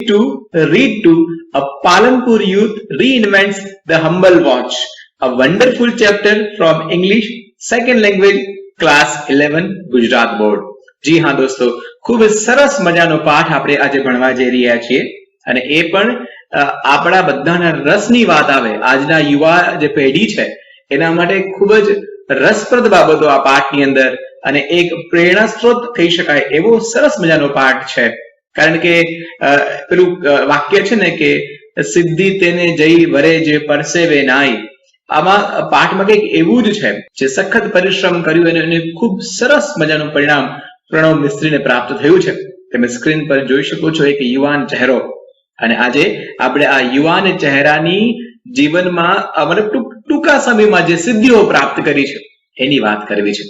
to read to A Palanpur Youth Reinvents the Humble Watch, a wonderful chapter from English Second Language Class 11 Gujarat board. જી હા દોસ્તો, ખૂબ સરસ મજાનો પાઠ આપણે આજે ભણવા જઈ રહ્યા છીએ અને એ પણ આપણા બધાના રસની વાત આવે. આજના યુવા જે પેઢી છે એના માટે ખૂબ જ રસપ્રદ બાબતો આ પાઠની અંદર અને એક પ્રેરણા સ્ત્રોત કહી શકાય એવો સરસ મજાનો પાઠ છે. કારણ કે પેલું વાક્ય છે ને કે સિદ્ધિ તેને જઈ વરે જે પરસેવે નાય, આમાં પાઠમાં કંઈક એવું જ છે જે સખત પરિશ્રમ કર્યું અને ખૂબ સરસ મજાનું પરિણામ પ્રણવ મિસ્ત્રીને પ્રાપ્ત થયું છે. તમે સ્ક્રીન પર જોઈ શકો છો એક યુવાન ચહેરો, અને આજે આપણે આ યુવાન ચહેરાની જીવનમાં મતલબ ટૂંકા સમયમાં જે સિદ્ધિઓ પ્રાપ્ત કરી છે એની વાત કરવી છે.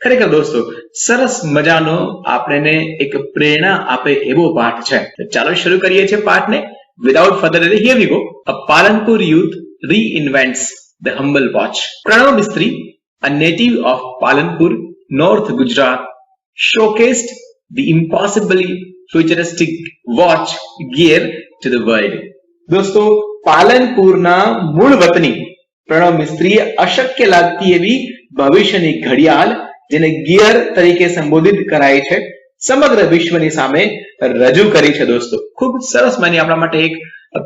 ખરેખર દોસ્તો સરસ મજાનો આપણને એક પ્રેરણા આપે એવો પાઠ છે. ચાલો શરૂ કરીએ છીએ પાઠને. Without further delay, here we go. A Palanpur youth reinvents the humble watch. Pranav Mistry, a native of Palanpur, North Gujarat, showcased the impossibly futuristic watch gear to the world. દોસ્તો પાલનપુરના મૂળ વતની પ્રણવ મિસ્ત્રીએ અશક્ય લાગતી એવી ભવિષ્યની ઘડિયાળ, જેને ગિયર તરીકે સંબોધિત કરાય છે, સમગ્ર વિશ્વની સામે રજૂ કરી છે. દોસ્તો ખૂબ સરસ માની આપણા માટે એક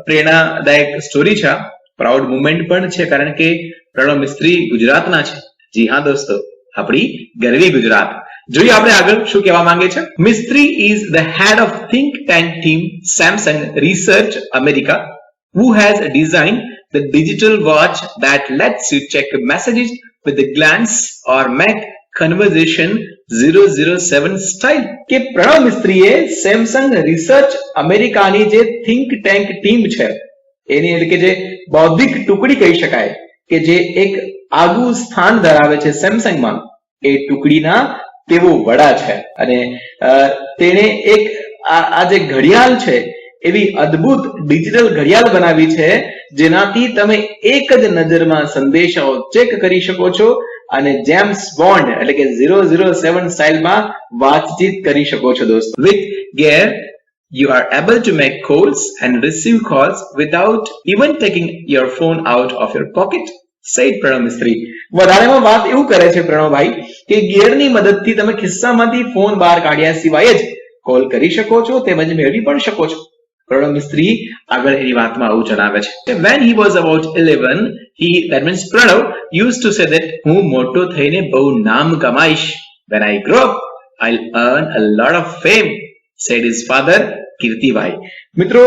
પ્રેરણાદાયક સ્ટોરી છે, પ્રાઉડ મુમેન્ટ પણ છે, કારણ કે પ્રણવ મિસ્ત્રી ગુજરાતના છે. જી હા દોસ્તો, આપણી ગરવી ગુજરાત. જોઈએ આપણે આગળ શું કહેવા માંગે છે. મિસ્ત્રી is the head of think tank team Samsung Research America, who has designed the digital watch that lets you check messages with a glance or make conversation 007 style. કે પ્રણવ મિસ્ત્રીએ સેમસંગ રિસર્ચ અમેરિકાની જે થિંક ટેન્ક ટીમ છે એની એટલે કે જે બૌદ્ધિક ટુકડી કહી શકાય કે જે એક આગવું સ્થાન ધરાવે છે સેમસંગમાં, એ ટુકડીના તેઓ વડા છે. અને તેણે એક આ જે ઘડિયાળ છે એવી અદ્ભુત ડિજિટલ ઘડિયાળ બનાવી છે જેનાથી તમે એક જ નજરમાં સંદેશાઓ ચેક કરી શકો છો અને જેમ્સ બોન્ડ એટલે કે 007 સ્ટાઇલમાં વાતચીત કરી શકો છો. દોસ્તો with gear you are able to make calls and receive calls without even taking your phone out of your pocket, said Pranav Mistry. વધારેમાં વાત એવું કરે છે પ્રણવભાઈ કે ગિયરની મદદથી તમે ખિસ્સામાંથી ફોન બહાર કાઢ્યા સિવાય જ કોલ કરી શકો છો તેમજ મેળવી પણ શકો છો. પ્રણવ મિસ્ત્રી આગળ એની વાતમાં આવું જણાવે છે. When he was about 11, that means Pranav used to say that હું મોટો થઈને બહુ નામ કમાઈશ. When I grow up, I'll earn a lot of fame, said his father, Kirtibhai. મિત્રો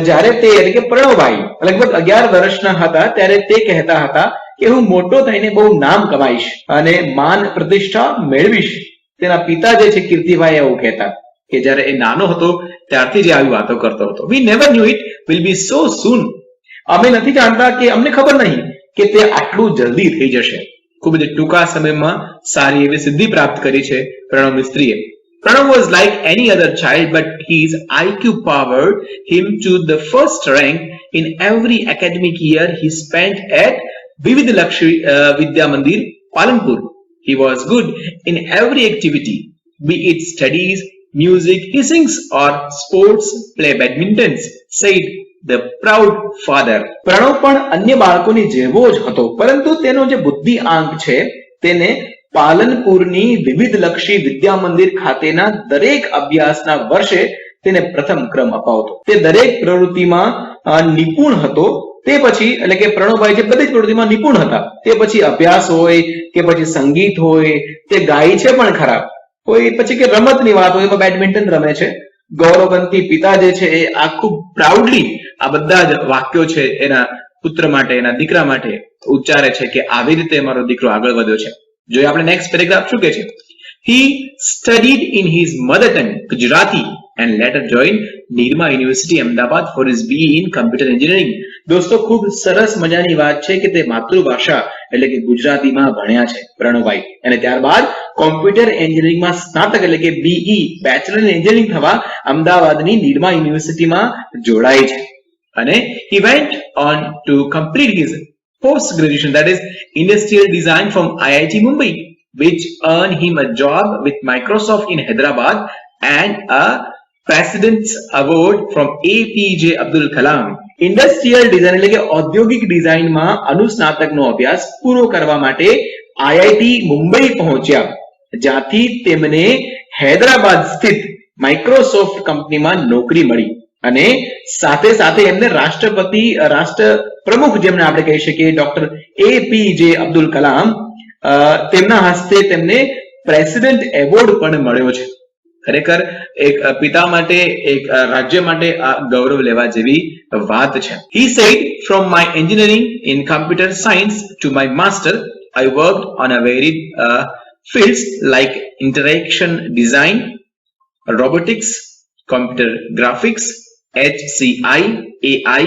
જ્યારે તે એટલે કે પ્રણવભાઈ લગભગ 11 વર્ષના હતા ત્યારે તે કહેતા હતા કે હું મોટો થઈને બહુ નામ કમાઈશ અને માન પ્રતિષ્ઠા મેળવીશ. તેના પિતા જે છે કીર્તિભાઈ એવું કહેતા કે જ્યારે એ નાનો હતો ત્યારથી જે આવી વાતો કરતો હતો. We never knew it will be so soon. અમે નથી જાણતા કે અમને ખબર નહીં કે તે આટલું જલ્દી થઈ જશે. ખૂબ જ ટૂંકા સમયમાં સારી એવી સિદ્ધિ પ્રાપ્ત કરી છે Pranab મિસ્ત્રીએ. Pranav was like any other child, but his IQ powered him to the first rank in every academic year he spent at Vivid Lakshmi Vidya Mandir, Palanpur. He was good in every activity, be it studies, music, he sings or sports, play badminton, said the proud father. Pranab પણ અન્ય બાળકોની જેવો જ હતો, પરંતુ તેનો જે બુદ્ધિ આંક છે તેને પાલનપુરની વિવિધલક્ષી વિદ્યા મંદિર ખાતેના દરેક અભ્યાસના વર્ષે તેને પ્રથમ ક્રમ અપાવતો. તે દરેક પ્રવૃત્તિમાં નિપુણ હતો. તે પછી એટલે કે પ્રણવભાઈ જે બધી જ પ્રવૃત્તિમાં નિપુણ હતા, તે પછી અભ્યાસ હોય કે પછી સંગીત હોય, તે ગાય છે પણ ખરા હોય, પછી કે રમતની વાત હોય, એમાં બેડમિન્ટન રમે છે. ગૌરવવંતી પિતા જે છે એ આ ખૂબ પ્રાઉડલી આ બધા જ વાક્યો છે એના પુત્ર માટે, એના દીકરા માટે ઉચ્ચારે છે કે આવી રીતે મારો દીકરો આગળ વધ્યો છે. જોઈએ આપણે નેક્સ્ટ પેરેગ્રાફ શું કહે છે. He studied in his mother tongue Gujarati and later joined Nirma University Ahmedabad for his BE in computer engineering. દોસ્તો ખૂબ સરસ મજાની વાત છે કે તે માતૃભાષા એટલે કે ગુજરાતીમાં ભણ્યા છે પ્રણવભાઈ, અને ત્યારબાદ કોમ્પ્યુટર એન્જિનિયરિંગમાં સ્નાતક એટલે કે BE બેચલર ઇન એન્જિનિયરિંગ થવા અમદાવાદની નિરમા યુનિવર્સિટીમાં જોડાય છે. અને he went on to complete his post-graduation, that is industrial design from IIT Mumbai, which earned him a job with Microsoft in Hyderabad and a President's Award from APJ Abdul Kalam. Industrial design એટલે કે ઔદ્યોગિક ડિઝાઇનમાં અનુસ્નાતકનો અભ્યાસ પૂરો કરવા માટે IIT Mumbai પહોંચ્યા, જ્યાંથી તેમને હૈદરાબાદ સ્થિત માઇક્રોસોફ્ટ કંપનીમાં નોકરી મળી અને સાથે સાથે એમને રાષ્ટ્ર પ્રમુખ જેમને આપણે કહી શકીએ ડોક્ટર એપીજે અબ્દુલ કલામ તેમના હસ્તે તેમને પ્રેસિડેન્ટ એવોર્ડ પણ મળ્યો છે. ખરેખર એક પિતા માટે એક રાજ્ય માટે આ ગૌરવ લેવા જેવી વાત છે. He said, from my engineering in computer science to my master, I worked on a varied fields like interaction design, robotics, computer graphics, HCI, AI,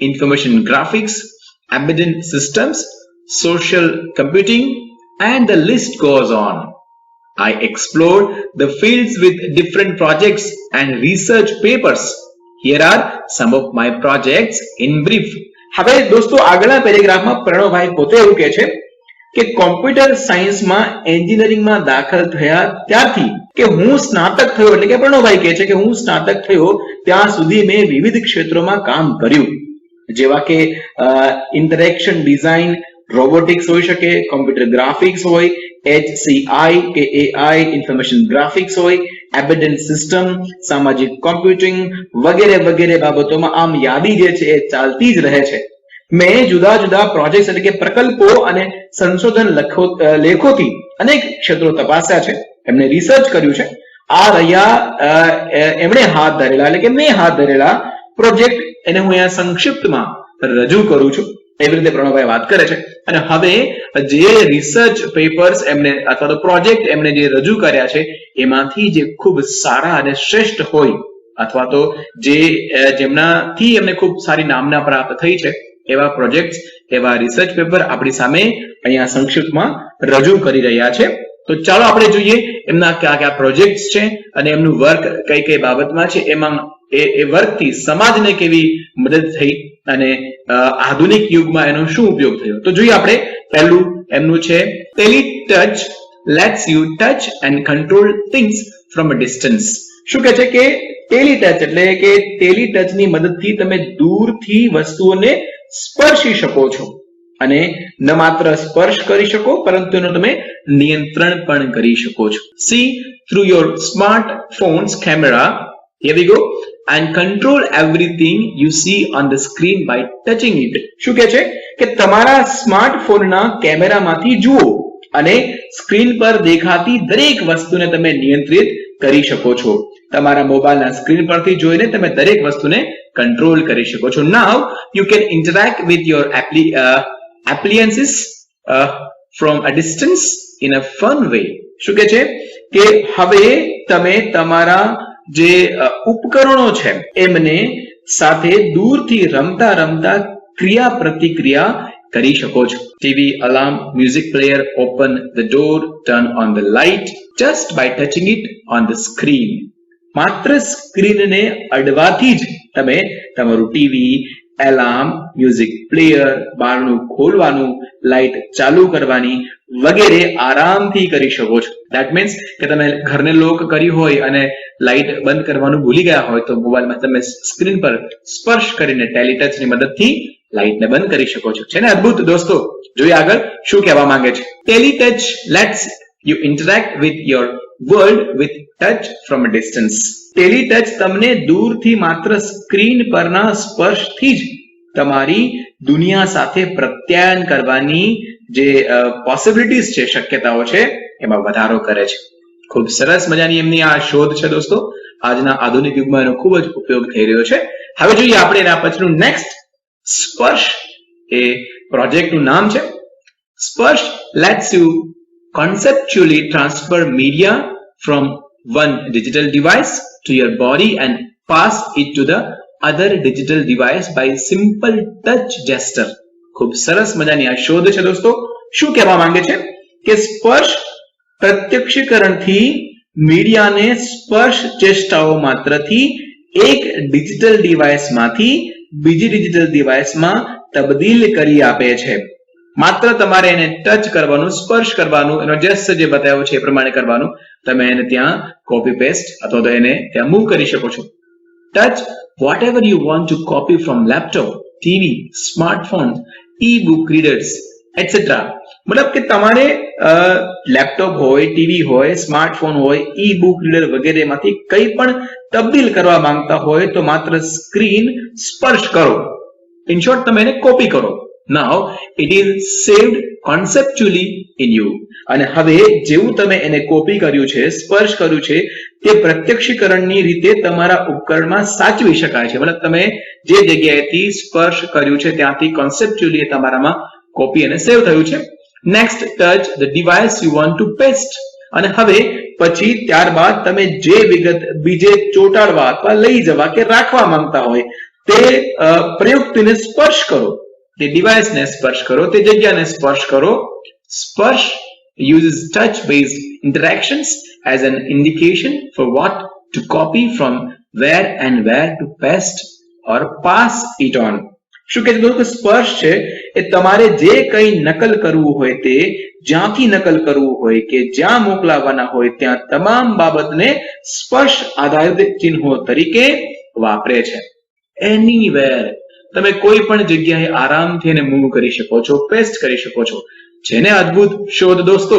information graphics, embedded systems, social computing, and the list goes on. I explored the fields with different projects and research papers. Here are some of my projects in brief. હવે દોસ્તો આગળના પેરેગ્રાફમાં પ્રણવભાઈ પોતે એવું કહે છે કે computer સાયન્સમાં એન્જિનિયરિંગમાં દાખલ થયા ત્યારથી કે હું સ્નાતક થયો એટલે કે પ્રણવભાઈ કહે છે કે હું સ્નાતક થયો ત્યાં સુધી મેં વિવિધ ક્ષેત્રોમાં કામ કર્યું, જેવા કે ઇન્ટરેક્શન ડિઝાઇન, રોબોટિક્સ હોઈ શકે, કોમ્પ્યુટર ગ્રાફિક્સ હોય, HCI કે AI ઇન્ફોર્મેશન ગ્રાફિક્સ હોય, એમ્બેડેડ સિસ્ટમ, સામાજિક કોમ્પ્યુટિંગ વગેરે વગેરે બાબતોમાં આમ યાદી જે છે એ ચાલતી જ રહે છે. મેં જુદા જુદા પ્રોજેક્ટ એટલે કે પ્રકલ્પો અને સંશોધન લેખોથી અનેક ક્ષેત્રો તપાસ્યા છે, એમને રિસર્ચ કર્યું છે. આ રહ્યા એમણે હાથ ધરેલા એટલે કે મેં હાથ ધરેલા પ્રોજેક્ટ, એને હું અહીંયા સંક્ષિપ્તમાં રજૂ કરું છું. એવી રીતે પ્રણવભાઈ વાત કરે છે. અને હવે જે રિસર્ચ પેપર્સ એમને અથવા તો પ્રોજેક્ટ એમને જે રજૂ કર્યા છે એમાંથી જે ખૂબ સારા અને શ્રેષ્ઠ હોય અથવા તો જેમનાથી એમને ખૂબ સારી નામના પ્રાપ્ત થઈ છે એવા પ્રોજેક્ટ, એવા રિસર્ચ પેપર આપણી સામે અહીંયા સંક્ષિપ્તમાં રજૂ કરી રહ્યા છે. તો ચાલો આપણે જોઈએ એમના કયા કયા પ્રોજેક્ટ્સ છે અને એમનું વર્ક કઈ કઈ બાબતમાં છે, એમાં એ વર્કથી સમાજને કેવી મદદ થઈ અને આધુનિક યુગમાં એનો શું ઉપયોગ થયો. તો જોઈએ આપણે પહેલું એમનું છે ટેલિટચ lets you touch and control things from a distance. શું કહે છે કે ટેલિટચ એટલે કે ટેલિટચની મદદથી તમે દૂરથી વસ્તુઓને સ્પર્શી શકો છો અને ન માત્ર સ્પર્શ કરી શકો પરંતુ એનો તમે નિયંત્રણ પણ કરી શકો છો. See through your smartphone's camera, here we go, and control everything you see on the screen by touching it. શું કહે છે કે તમારા સ્માર્ટફોનના કેમેરામાંથી જુઓ અને સ્ક્રીન પર દેખાતી દરેક વસ્તુને તમે નિયંત્રિત કરી શકો છો. તમારા મોબાઈલના સ્ક્રીન પરથી જોઈને તમે દરેક વસ્તુને કંટ્રોલ કરી શકો છો. Now you can interact with your appliances from a distance in a fun way. શું કહે છે કે હવે તમે તમારા જે ઉપકરણો છે એમને સાથે દૂરથી રમતા રમતા ક્રિયા પ્રતિક્રિયા કરી શકો છો. TV, alarm, music player, open the door, turn on the light just by touching it on the screen. માત્ર સ્ક્રીનને અડવાથી જ તમે તમારું ટીવી, એલાર્મ, મ્યુઝિક પ્લેયર, બારણું ખોલવાનું, લાઇટ ચાલુ કરવાની વગેરે આરામથી કરી શકો છો. ધેટ મીન્સ કે તમે ઘરને લોક કર્યું હોય અને લાઇટ બંધ કરવાનું ભૂલી ગયા હોય તો મોબાઈલમાં તમે સ્ક્રીન પર સ્પર્શ કરીને ટેલિટચની મદદથી લાઇટને બંધ કરી શકો છો. છે ને અદ્ભુત દોસ્તો? જોઈએ આગળ શું કહેવા માંગે છે. Teletouch lets you interact with your world with touch from a distance. Teletouch તમને દૂરથી માત્ર સ્ક્રીન પરના સ્પર્શથી જ તમારી દુનિયા સાથે પ્રત્યાયન કરવાની જે પોસિબિલિટીઝ છે, શક્યતાઓ છે, એમાં વધારો કરે છે. ખૂબ સરસ મજાની એમની આ શોધ છે દોસ્તો. આજના આધુનિક યુગમાં એનો ખૂબ જ ઉપયોગ થઈ રહ્યો છે. હવે જોઈએ આપણે એના પછીનું નેક્સ્ટ સ્પર્શ એ પ્રોજેક્ટનું નામ છે. સ્પર્શ let's you conceptually transfer media from one digital device to your body and pass it to the other digital device by simple touch gesture. ખૂબ સરસ મજાની આ શોધ છે દોસ્તો. શું કહેવા માંગે છે કે સ્પર્શ પ્રત્યક્ષીકરણથી મીડિયાને સ્પર્શ ચેષ્ટાઓ માત્રથી એક ડિજિટલ ડિવાઇસમાંથી બીજી ડિજિટલ ડિવાઇસમાં તબદીલ કરી આપે છે. માત્ર તમારે એને ટચ કરવાનું, સ્પર્શ કરવાનું, એનો જેસ્ચર જે બતાવ્યો છે એ પ્રમાણે કરવાનું. તમે એને ત્યાં કોપી પેસ્ટ અથવા તો એને ત્યાં મૂવ કરી શકો છો. Touch whatever you want to copy from laptop, TV, smartphones, e-book readers, etc. મતલબ કે તમારે લેપટોપ હોય, ટીવી હોય, સ્માર્ટફોન હોય, ઈ બુક રીડર વગેરેમાંથી કંઈ પણ તબદીલ કરવા માંગતા હોય તો માત્ર સ્ક્રીન સ્પર્શ કરો. ઇન શોર્ટ તમે એને કોપી કરો. Now it is saved conceptually in you. અને હવે જેવું તમે એને કોપી કર્યું છે, સ્પર્શ કર્યું છે, તે પ્રત્યક્ષીકરણની રીતે તમારા ઉપકરણમાં સાચવી શકાય છે. મતલબ તમે જે જગ્યાએથી સ્પર્શ કર્યું છે ત્યાંથી કોન્સેપ્ચ્યુઅલી તમારામાં કોપી અને સેવ થયું છે. Next, touch the device you want to paste. અને હવે પછી ત્યારબાદ તમે જે વિગત બીજે ચોંટાડવા અથવા લઈ જવા કે રાખવા માંગતા હોય તે પ્રયુક્તિને સ્પર્શ કરો, તે ડિવાઇસને સ્પર્શ કરો, તે જગ્યાને સ્પર્શ કરો. સ્પર્શ uses touch-based interactions as an indication for what to copy from where and where to paste or pass it on. શું કે દોસ્તો, સ્પર્શ છે એ તમારે જે કંઈ નકલ કરવું હોય તે જ્યાંથી નકલ કરવું હોય કે જ્યાં મોકલાવવાના હોય ત્યાં તમામ બાબતને સ્પર્શ આધારિત ચિહ્નો તરીકે વાપરે છે. એનીવેર તમે કોઈ પણ જગ્યાએ આરામથી એને મૂવ કરી શકો છો, પેસ્ટ કરી શકો છો. જેને અદ્ભુત શોધ દોસ્તો.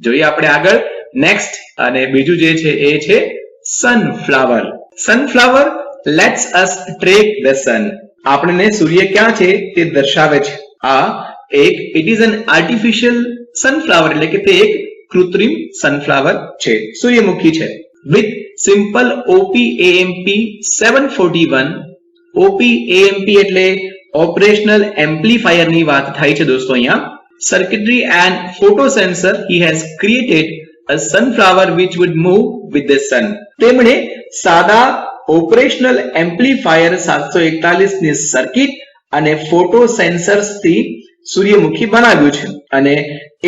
જોઈએ આપણે આગળ. નેક્સ્ટ અને બીજું જે છે એ છે sunflower. Sunflower let's us track the sun. આપણને સૂર્ય ક્યાં છે તે દર્શાવે છે. આ એક it is an artificial sunflower, એટલે કે તે એક કૃત્રિમ સનફ્લાવર છે, સૂર્યમુખી છે. With simple OPAMP 741. OPAMP એટલે ઓપરેશનલ એમ્પ્લીફાયરની વાત થાય છે દોસ્તો અહીંયા. Circuitry and photo sensor, he has created a sunflower which would move with the sun. તેમણે સાદા ઓપરેશનલ એમ્પ્લીફાયર 741 ની સર્કિટ અને ફોટો સેન્સર્સ થી સૂર્યમુખી બનાવ્યું છે અને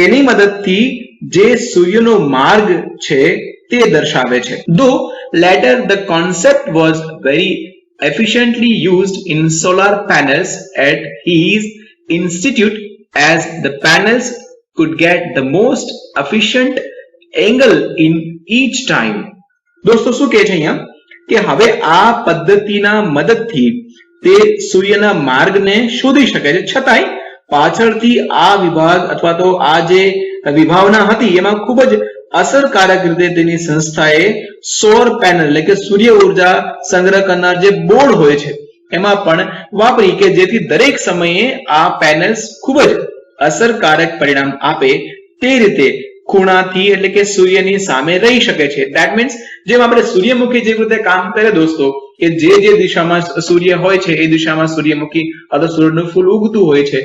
એની મદદથી જે સૂર્યનો માર્ગ છે તે દર્શાવે છે. Though later the concept was very efficiently used in solar panels at his institute, as the panels could get the most efficient angle in each time. દોસ્તો શું કહે છે અહીંયા કે હવે આ પદ્ધતિના મદદથી તે સૂર્યના માર્ગને શોધી શકે છે, છતાંય પાછળથી આ વિભાગ અથવા તો આ જે વિભાવના હતી એમાં ખૂબ જ અસરકારક રીતે તેની સંસ્થાએ સૌર પેનલ એટલે કે સૂર્ય ઉર્જા સંગ્રહ કરનાર જે બોર્ડ હોય છે એમાં પણ વાપરી કે જેથી દરેક સમયે આ પેનલ્સ ખૂબ જ અસરકારક પરિણામ આપે તે રીતે ખૂણાથી એટલે કે સૂર્યની સામે રહી શકે છે. ધેટ મીન્સ જેમ આપણે સૂર્યમુખી જે રીતે કામ કરે દોસ્તો કે જે દિશામાં સૂર્ય હોય છે એ દિશામાં સૂર્યમુખી અથવા સૂર્યનું ફૂલ ઉગતું હોય છે,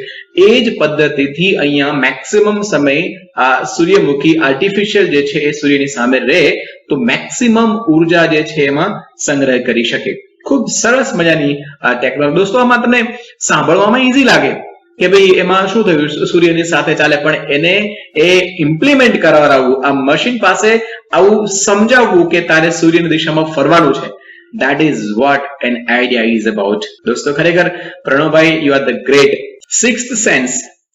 એ જ પદ્ધતિથી અહીંયા મેક્સિમમ સમય આ સૂર્યમુખી આર્ટિફિશિયલ જે છે એ સૂર્યની સામે રહે તો મેક્સિમમ ઉર્જા જે છે એમાં સંગ્રહ કરી શકે. ખૂબ સરસ મજાની આ ટેકનોલોજી દોસ્તો. આમાં તમને સાંભળવામાં ઈઝી લાગે કે ભાઈ એમાં શું થયું, સૂર્યની સાથે ચાલે, પણ એને એ ઇમ્પ્લિમેન્ટ કરાવવું, આ મશીન પાસે આવું સમજાવવું કે તારે સૂર્યની દિશામાં ફરવાનું છે. That is what an idea is about. દોસ્તો ખરેખર Pranavbhai, you are the great. Sixth sense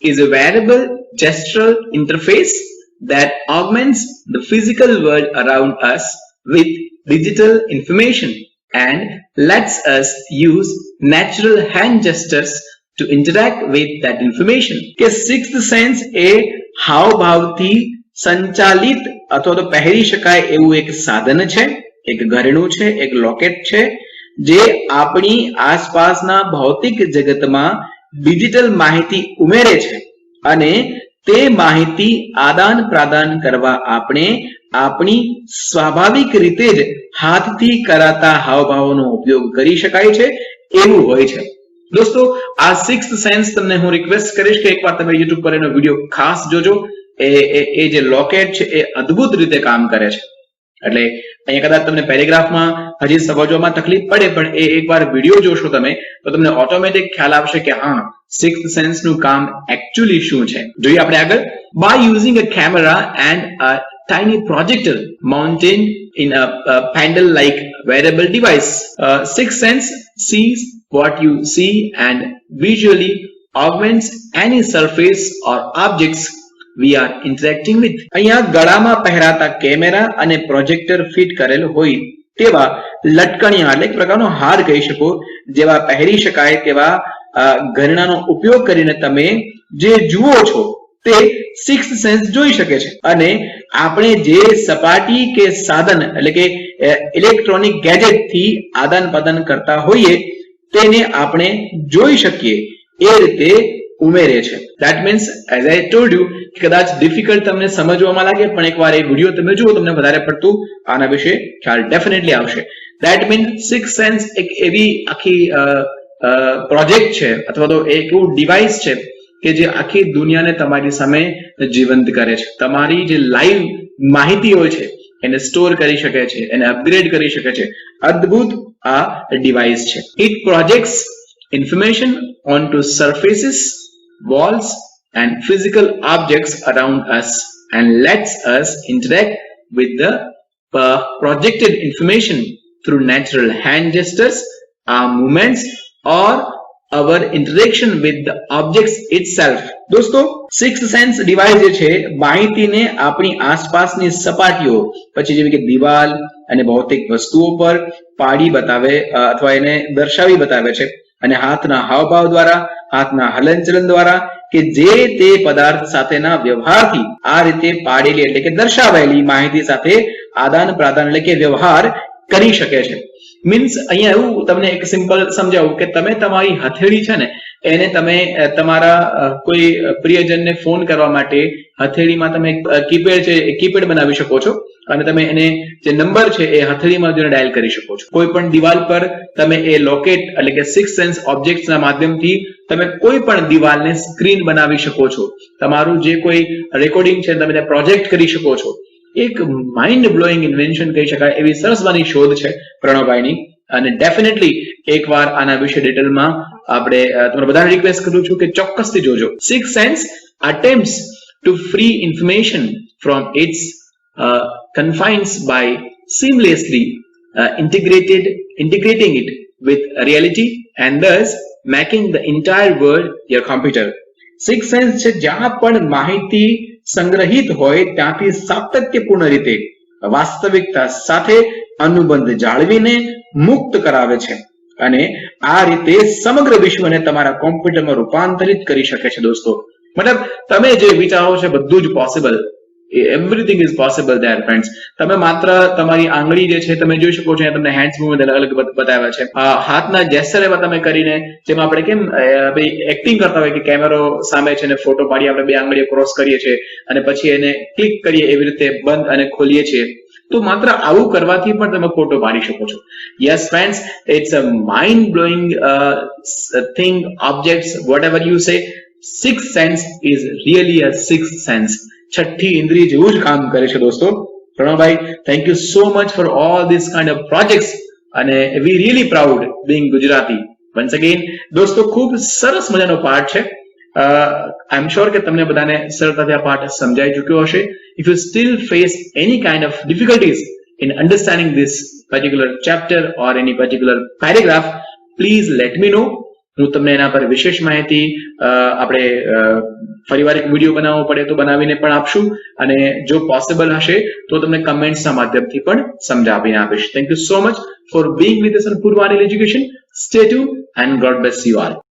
is a variable gestural interface that augments the physical world around us with digital information and lets us use natural hand gestures to interact with that information. કે sixth sense એ હાવભાવથી સંચાલિત અથવા તો પહેરી શકાય એવું એક સાધન છે, એક ઘરેણું છે, એક લોકેટ છે જે આપણી આસપાસના ભૌતિક જગતમાં ડિજિટલ માહિતી ઉમેરે છે અને તે માહિતી આદાન પ્રદાન કરવા આપણે આપણી સ્વાભાવિક રીતે જ હાથથી કરાતા હાવભાવોનો ઉપયોગ કરી શકાય છે એવું હોય છે. દોસ્તો આ સિક્સ્થ સેન્સ તમને હું રિક્વેસ્ટ કરીશ કે એકવાર તમે YouTube પર એનો વિડીયો ખાસ જોજો. એ જે લોકેટ છે એ અદ્ભુત રીતે કામ કરે છે. એટલે અહીંયા કદાચ તમને પેરેગ્રાફમાં હજી સમજવામાં તકલીફ પડે, પણ એ એકવાર વિડીયો જોશો તમે તો તમને ઓટોમેટિક ખ્યાલ આવશે કે હા સિક્સ્થ સેન્સ નું કામ એકચ્યુઅલી શું છે. જોઈએ આપણે આગળ. By using a camera and a tiny projector mounted in a pendle-like wearable device, sixth sense sees what you see and visually augments any surface or objects we are interacting with. અહીંયા ગળામાં પહેરાતા camera અને projector fit કરેલ હોય તેવા લટકણિયા એટલે એક પ્રકારનો હાર કહી શકો જેવા પહેરી શકાય તેવા ઘરેણાનો ઉપયોગ કરીને તમે જે જુઓ છો તે સિક્સ્થ સેન્સ જોઈ શકે છે અને આપણે જે સપાટી કે સાધન એટલે કે ઇલેક્ટ્રોનિક ગેજેટ થી આદાન પ્રદાન કરતા હોઈએ તેને આપણે જોઈ શકીએ એ રીતે ઉમેરે છે. That means as I told you કદાચ ડિફિકલ્ટ તમને સમજવામાં લાગે પણ એકવાર એ વિડિયો તમે જુઓ તમને વધારે પડતું આના વિશે ખ્યાલ ડેફિનેટલી આવશે. That means સિક્સ્થ સેન્સ એક એવી આખી પ્રોજેક્ટ છે અથવા તો એક એવું ડિવાઇસ છે કે જે આખી દુનિયાને તમારી સામે જીવંત કરે છે. તમારી જે લાઈવ માહિતી હોય છે એને સ્ટોર કરી શકે છે, એને અપગ્રેડ કરી શકે છે. અદ્ભુત આ ડિવાઇસ છે. It projects information onto surfaces, walls and physical objects around us and lets us interact with the projected information through natural hand gestures, our movements or our interaction with the objects itself. દોસ્તો sixth sense device જે છે માહિતીને આપણી આસપાસની સપાટીઓ પછી જેવી કે દિવાલ અને ભૌતિક વસ્તુઓ પર પાડી બતાવે અથવા એને દર્શાવી બતાવે છે અને હાથના હાવભાવ દ્વારા હાથના હલનચલન દ્વારા કે જે તે પદાર્થ સાથેના વ્યવહારથી આ રીતે પાડેલી એટલે કે દર્શાવાયેલી માહિતી સાથે આદાન પ્રદાન એટલે કે વ્યવહાર કરી શકે છે. મીન્સ અહીંયા એવું તમને એક સિમ્પલ સમજાવું કે તમે તમારી હથેળી છે ને એને તમે તમારા કોઈ પ્રિયજનને ફોન કરવા માટે હથેળીમાં તમે કીપેડ બનાવી શકો છો અને તમે એને જે નંબર છે એ હથેળીમાં જોઈને ડાયલ કરી શકો છો. કોઈ પણ દિવાલ પર તમે એ લોકેટ એટલે કે સિક્સ સેન્સ ઓબ્જેક્ટ્સના માધ્યમથી તમે કોઈ પણ દિવાલને સ્ક્રીન બનાવી શકો છો. તમારું જે કોઈ રેકોર્ડિંગ છે તમે પ્રોજેક્ટ કરી શકો છો. એક માઇન્ડ બ્લોઈંગ ઇન્વેન્શન કહી શકાય એવી સરસ મજાની શોધ છે પ્રણવભાઈની અને ડેફિનેટલી એકવાર આના વિશે ડિટેલમાં આપણે તમારા બધાને રિક્વેસ્ટ કરું છું કે ચોક્કસથી જોજો. Six sense attempts to free information from its confines by seamlessly integrating it with reality and thus making the entire world your computer. Six sense છે જ્યાં પણ માહિતી સંગ્રહિત હોય ત્યાંથી સાતત્યપૂર્ણ રીતે વાસ્તવિકતા સાથે અનુબંધ જાળવીને મુક્ત કરાવે છે અને આ રીતે સમગ્ર વિશ્વને તમારા કોમ્પ્યુટરમાં રૂપાંતરિત કરી શકે છે. દોસ્તો મતલબ તમે જે વિચારો છે બધું જ possible, everything is possible there friends. તમે માત્ર તમારી આંગળી જે છે તમે જોઈ શકો છો તમને હેન્ડ્સ મૂવમેન્ટ અલગ બતાવ્યા છે. હાથના જેસ્ચર એવા તમે કરીને જેમાં આપણે કેમ એક્ટિંગ કરતા હોય કે કેમેરો સામે છે ને ફોટો પાડી આપણે બે આંગળીઓ ક્રોસ કરીએ છીએ અને પછી એને ક્લિક કરીએ એવી રીતે બંધ અને ખોલીએ છીએ. તો માત્ર આવું કરવાથી પણ તમે ફોટો પાડી શકો છો. Yes friends, it's a mind blowing thing, objects, whatever you say. Six sense is really a six sense. છઠ્ઠી ઇન્દ્રિય જેવું જ કામ કરે છે દોસ્તો. પ્રણવભાઈ, thank you so much for all this kind of projects અને we really proud being Gujarati. Once again દોસ્તો ખૂબ સરસ મજાનો પાઠ છે. આઈ એમ શ્યોર કે તમને બધાને સરળતાથી આ પાઠ સમજાઈ ચૂક્યો હશે. If you still face any kind of difficulties in understanding this particular chapter or any particular paragraph, please let me know. હું તમને એના પર વિશેષ માહિતી આપણે ફરીવાર એક વિડીયો બનાવવો પડે તો બનાવીને પણ આપશું અને જો પોસિબલ હશે તો તમને કમેન્ટ્સના માધ્યમથી પણ સમજાવીને આપીશ. Thank you so much for being with us on Purvanil education. Stay tuned and God bless you all.